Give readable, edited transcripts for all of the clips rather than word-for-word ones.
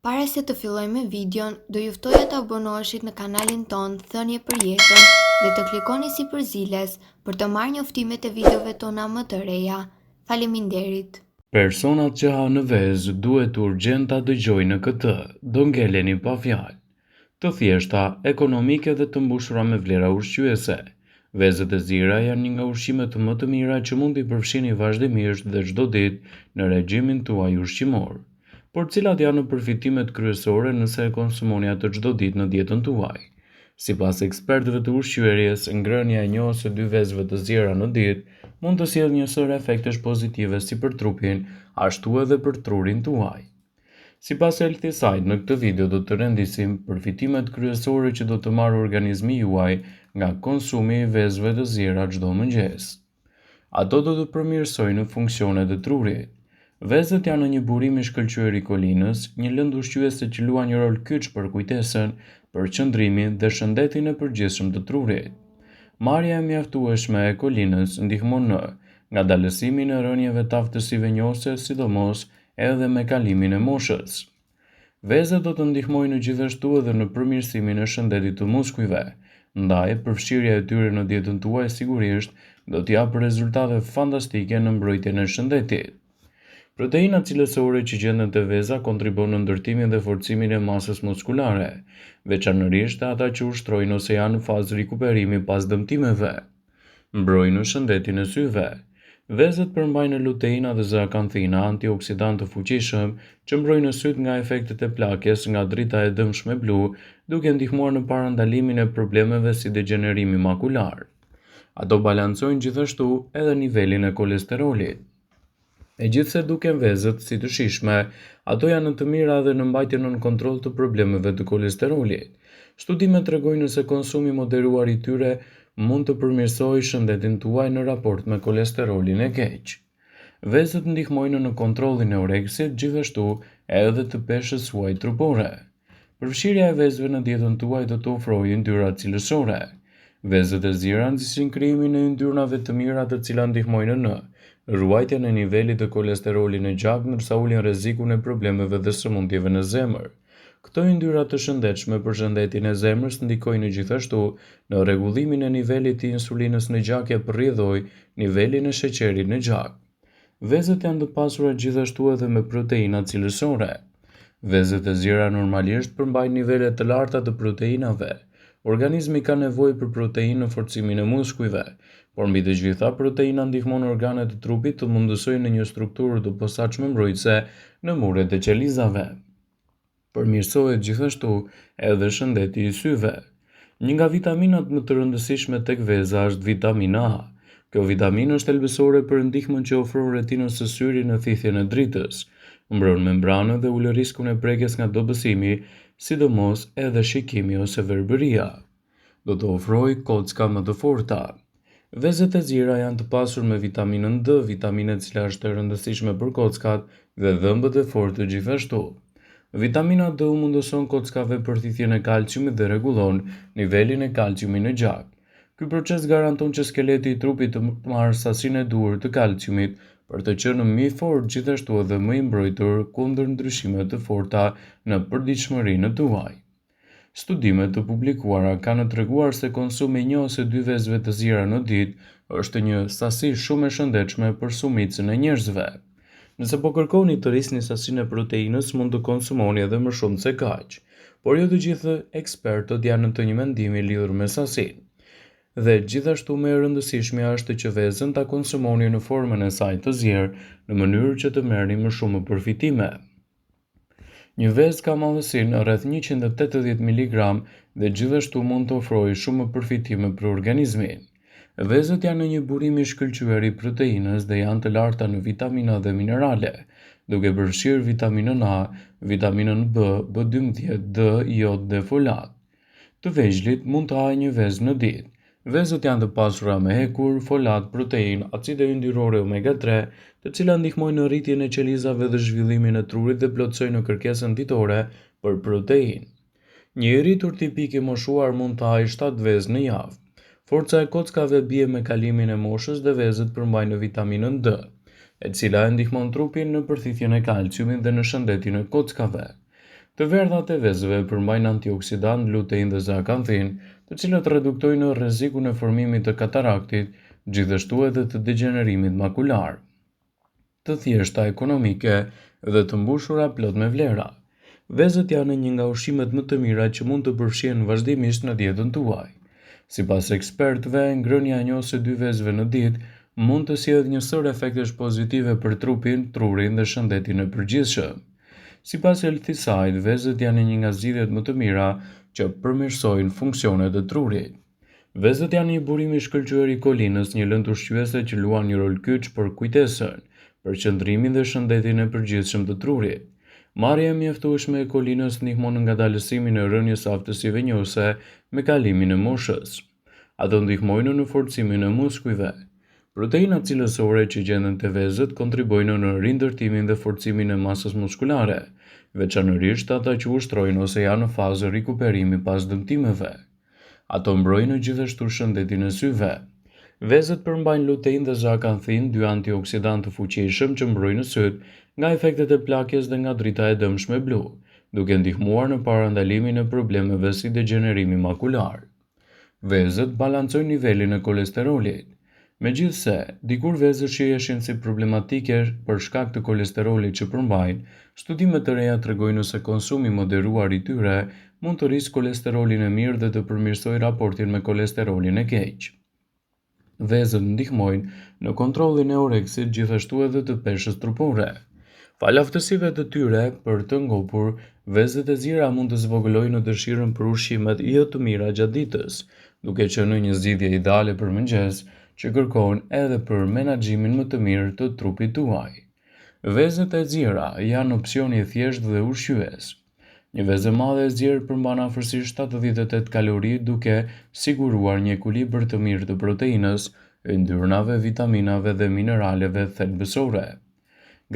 Para se të fillojmë me videon, do ju ftoja të abonoheshit në kanalin ton Thënie për Jetën dhe të klikoni si përziles për të marrë njoftimet e videove tona më të reja. Faleminderit. Personat që ha në vezë duhet urgjent ta dëgjojnë këtë, do ngeleni pa fjalë. Të thjeshta, ekonomike dhe të mbushura me vlera ushqyese. Vezët e zira janë një nga ushqimet më të mira që mund t'i përfshini vazhdimisht dhe çdo ditë në regjimin tuaj ushqimor. Por cilat janë përfitimet kryesore nëse e konsumoni atë çdo ditë në dietën tuaj? Sipas ekspertëve të ushqyerjes, ngrënia e një ose dy vezëve të zjera në ditë mund të sjellë një sër efektesh pozitive si për trupin, ashtu edhe për trurin tuaj. Sipas Healthy Side, në këtë video do të rendisim përfitimet kryesore që do të marrë organizmi juaj nga konsumi i vezëve të zjera çdo mëngjes. Ato do të përmirësojnë funksionet e trurit. Vezët janë një burim i shkëlqyer i kolinës, një lëndë ushqyese që luan një rol kyç për kujtesën, përqendrimin dhe shëndetin e përgjithshëm të trurit. Marrja e mjaftueshme e kolinës ndihmon në ngadalësimin e rënieve të aftësive njohëse, sidomos edhe me kalimin e moshës. Vezët do të ndihmojnë gjithashtu edhe në përmirësimin e shëndetit të muskujve, ndaj përfshirja e tyre në dietën tuaj sigurisht do të japë rezultate fantastike në mbrojtjen e shëndetit. Proteinat cilësore që gjenden te veza kontribuojnë në ndërtimin dhe forcimin e masës muskulare, veçanërisht ata që ushtrojnë ose janë në fazë rikuperimi pas dëmtimeve. Mbrojnë shëndetin e syve. Vezët përmbajnë luteina dhe zeakanthina, antioksidantë të fuqishëm, që mbrojnë syt nga efektet e plakjes nga drita e dëmshme blu, duke ndihmuar në parandalimin e problemeve si degenerimi makular. Ato balancojnë gjithashtu edhe nivelin e kolesterolit. Megjithse duken vezët si të shijshme, ato janë të mira edhe në mbajtjen nën kontroll të problemeve të kolesterolit. Studimet tregojnë se konsumi moderuar i tyre mund të përmirësojë shëndetin tuaj në raport me kolesterolin e keq. Vezët ndihmojnë në kontrollin e oreksit, gjithashtu edhe të peshës suaj trupore. Përfshirja e vezëve në dietën tuaj do të ofrojë yndyrna cilësore. Vezët e zira nxisin krijimin e yndyrnave të mira të cilat ndihmojnë në ruajtjen e nivelit të kolesterolit në gjak, ndërsa ulin rrezikun e problemeve dhe sëmundjeve në zemër. Këto yndyrna të shëndetshme për shëndetin e zemrës ndikojnë gjithashtu në rregullimin e nivelit të insulinës në gjak e përrjedhojë nivelin e sheqerit në gjak. Vezët janë të pasura gjithashtu edhe me proteina cilësore. Vezët e zira normalisht përmbajnë nivele të larta të proteinave. Organizmi ka nevojë për proteinë në forcimin e muskujve, por mbi të gjitha proteina ndihmon organet e trupit të mundësojnë në një strukturë të posaçme mbrojtëse në muret e qelizave. Përmirësohet gjithashtu edhe shëndeti i syve. Një nga vitaminat më të rëndësishme tek veza është vitamina A. Kjo vitaminë është thelbësore për ndihmën që ofron retinës së syrit në thithjen e dritës, mbron membranën dhe ul riskun e prekjes nga dobësimi, sidomos edhe shikimi ose verbëria. Do të ofrojë kocka më të forta. Vezët e zira janë të pasur me vitaminën D, vitaminë e cila është e rëndësishme për kockat dhe dhëmbët e fortë gjithashtu. Vitamina D mundëson kockave përthithjen e kalciumit dhe rregullon nivelin e kalciumit në gjak. Ky proces garanton që skeleti i trupit të marrë sasinë e duhur të kalciumit për të qenë më i fortë, gjithashtu edhe më i mbrojtur kundër ndryshimeve të forta në përditshmërinë tuaj. Studimet të publikuara kanë treguar se konsumi i një ose dy vezëve të zira në ditë është një sasi shumë e shëndetshme për shumicën e njerëzve. Nëse po kërkoni të rrisni sasinë e proteinës, mund të konsumoni edhe më shumë se kaq, por jo të gjithë ekspertët janë të një mendimi lidhur me sasinë. Dhe gjithashtu më e rëndësishmja është që vezën ta konsumoni në formën e saj të zjerë në mënyrë që të merrni më shumë përfitime. Një vezë ka madhësinë rreth 180 mg dhe gjithashtu mund të ofrojë shumë përfitime për organizmin. Vezët janë një burim i shkëlqyer i proteinës dhe janë të larta në vitamina dhe minerale, duke përfshirë vitaminën A, vitaminën B, B12, D, jod dhe folat. Të vegjëlit mund të hajë një vezë në ditë. Vezët janë të pasura me hekur, folat, proteinë, acide yndyrore omega 3, të cilat ndihmojnë në rritjen e qelizave dhe zhvillimin e trurit dhe plotësojnë kërkesën ditore për proteinë. Një i rritur tipik i moshuar mund të hajë 7 vezë në javë. Forca e kockave bie me kalimin e moshës dhe vezët përmbajnë vitaminën D, e cila e ndihmon trupin në përthithjen e kalciumit dhe në shëndetin e kockave. Të verdhat e vezëve përmbajnë antioksidant, lutein dhe zeakanthin, të cilët reduktojnë rrezikun e formimit të kataraktit, gjithashtu edhe të degenerimit makular. Të thjeshta ekonomike dhe të mbushura plot me vlera. Vezët janë një nga ushqimet më të mira që mund të përfshihen vazhdimisht në dietën tuaj. Sipas ekspertëve, ngrënia e 1 ose 2 vezëve në ditë mund të sjellë një sër efektesh pozitive për trupin, trurin dhe shëndetin e përgjithshëm. Sipas Healthyside, vezët janë një nga zgjidhjet më të mira që përmirësojnë funksionet e trurit. Vezët janë një burim i shkëlqyer i kolinës, një lëndë ushqyese që luan një rol kyç për kujtesën, përqendrimin dhe shëndetin e përgjithshëm të trurit. Marrja e mjaftueshme e kolinës ndihmon në ngadalësimin e rënies së aftësive njohëse me kalimin e moshës. Ato ndihmojnë në forcimin e muskujve. Proteinat cilësore që gjenden te vezët kontribuojnë në rindërtimin dhe forcimin e masës muskulare, veçanërisht ata që ushtrojnë ose janë në fazë rikuperimi pas dëmtimeve. Ato mbrojnë gjithashtu shëndetin e syve. Vezët përmbajnë lutein dhe zeakanthin, dy antioksidantë të fuqishëm që mbrojnë syt nga efektet e plakjes dhe nga drita e dëmshme blu, duke ndihmuar në parandalimin e problemeve si degenerimi makular. Vezët balancojnë nivelin e kolesterolit. Megjithse, dikur vezët shiheshin si problematike për shkak të kolesterolit që përmbajnë, studimet të reja tregojnë se konsumi moderuar i tyre mund të rrisë kolesterolin e mirë dhe të përmirësojë raportin me kolesterolin e keq. Vezët ndihmojnë në kontrollin e oreksit, gjithashtu edhe të peshës trupore. Fal aftësive të tyre për të ngopur, vezët e zira mund të zvogëlojnë dëshirën për ushqimet jo të mira gjatë ditës, duke qenë një zgjidhje ideale për mëngjes, që kërkon edhe për menaxhimin më të mirë të trupit tuaj. Vezët e zira janë opsion i thjeshtë dhe ushqyes. Një vezë e madhe e zirë përmban afërsisht 78 kalori, duke siguruar një ekuilibër të mirë të proteinës, yndyrnave, vitaminave dhe mineraleve thelbësore.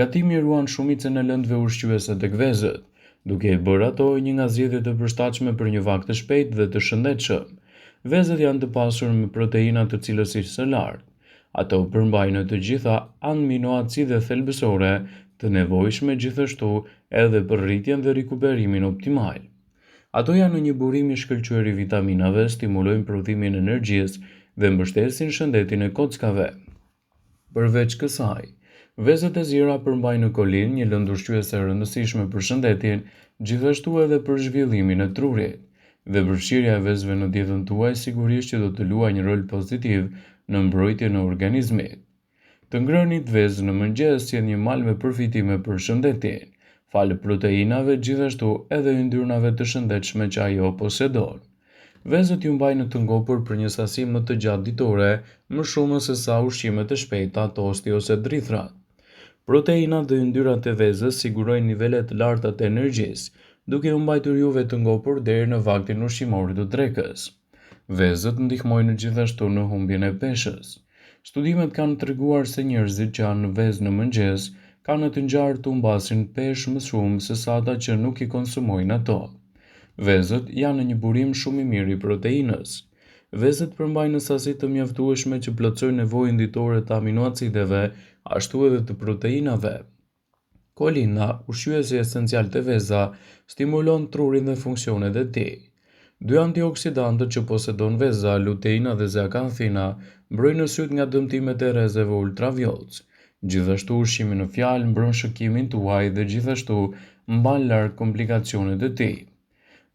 Gatimi ruan shumicën e lëndëve ushqyese tek vezët, duke i bërë ato një nga zgjedhjet e përshtatshme për një vak të shpejtë dhe të shëndetshëm. Vezët janë të pasur me proteina të cilësisë së lartë. Ato përmbajnë të gjitha aminoacide thelbësore të nevojshme, gjithashtu edhe për rritjen dhe rikuperimin optimal. Ato janë një burim i shkëlqyer i vitaminave, stimulojnë prodhimin e energjisë dhe mbështesin shëndetin e kockave. Përveç kësaj, vezët e zira përmbajnë kolinë, një lëndë ushqyese e rëndësishme për shëndetin, gjithashtu edhe për zhvillimin e trurit. Dhe përfshirja e vezëve në dietën tuaj sigurisht që do të luajë një rol pozitiv në mbrojtjen e organizmit. Të ngrënit vezë në mëngjes janë një mal me përfitime për shëndetin, falë proteinave, gjithashtu edhe yndyrnave të shëndetshme që ajo posedon. Vezët ju mbajnë të ngopur për një sasi më të gjatë ditore, më shumë se sa ushqimet e shpejta, tosti ose drithrat. Proteinat dhe yndyrat e vezës sigurojnë nivele të larta të energjisë, duke u mbajtur juve të ngopur deri në vaktin ushqimor të drekës. Vezët ndihmojnë gjithashtu në humbjen e peshës. Studimet kanë treguar se njerëzit që kanë vezë në mëngjes kanë të ngjarë të humbasin peshë më shumë se sa ata që nuk i konsumojnë ato. Vezët janë një burim shumë i mirë i proteinës. Vezët përmbajnë në sasi të mjaftueshme që plotësojnë nevojën ditore të aminoacideve, ashtu edhe të proteinave. Kolina, ushqyesi esencial të veza, stimulon trurin dhe funksionet e tij. Dy antioksidantët që posedon veza, luteina dhe zeakanthina, mbrojnë syt nga dëmtimet e rrezeve ultravjollc. Gjithashtu ushqimi në fjalë mbron shëkimin tuaj dhe gjithashtu mban larg komplikacionet e tij.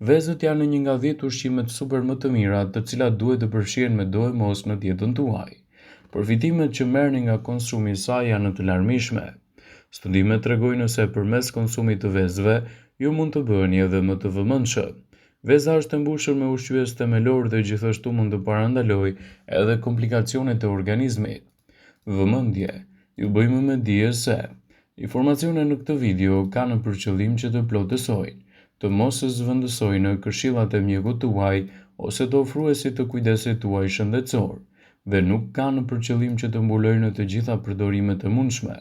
Vezët janë një nga 10 ushqimet super më të mira, të cilat duhet të përfshihen me do e mos në dietën tuaj. Përfitimet që merrni nga konsumi i saj janë të larmishme. Studimet tregojnë se përmes konsumit të vezëve, ju mund të bëheni edhe më të vëmendshëm. Veza është e mbushur me ushqyes themelor dhe gjithashtu mund të parandalojë edhe komplikacionet e organizmit. Vëmendje, ju bëjmë me dije se informacionet në këtë video kanë për qëllim që të plotësojnë, të mos zëvendësojnë këshillat e mjekut tuaj ose të ofruesit të kujdesit tuaj shëndetësor, dhe nuk kanë për qëllim që të mbulojnë të gjitha përdorimet e mundshme,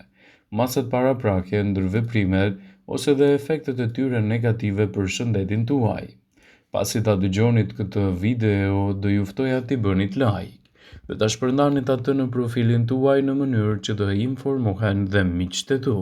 masat paraprakje, ndërveprimet ose dhe efektet e tyre negative për shëndetin tuaj. Pasi ta dëgjonit këtë video, do ju ftoja t'i bënit like dhe ta shpërndanit atë në profilin tuaj në mënyrë që të informohen dhe miqtë e tu.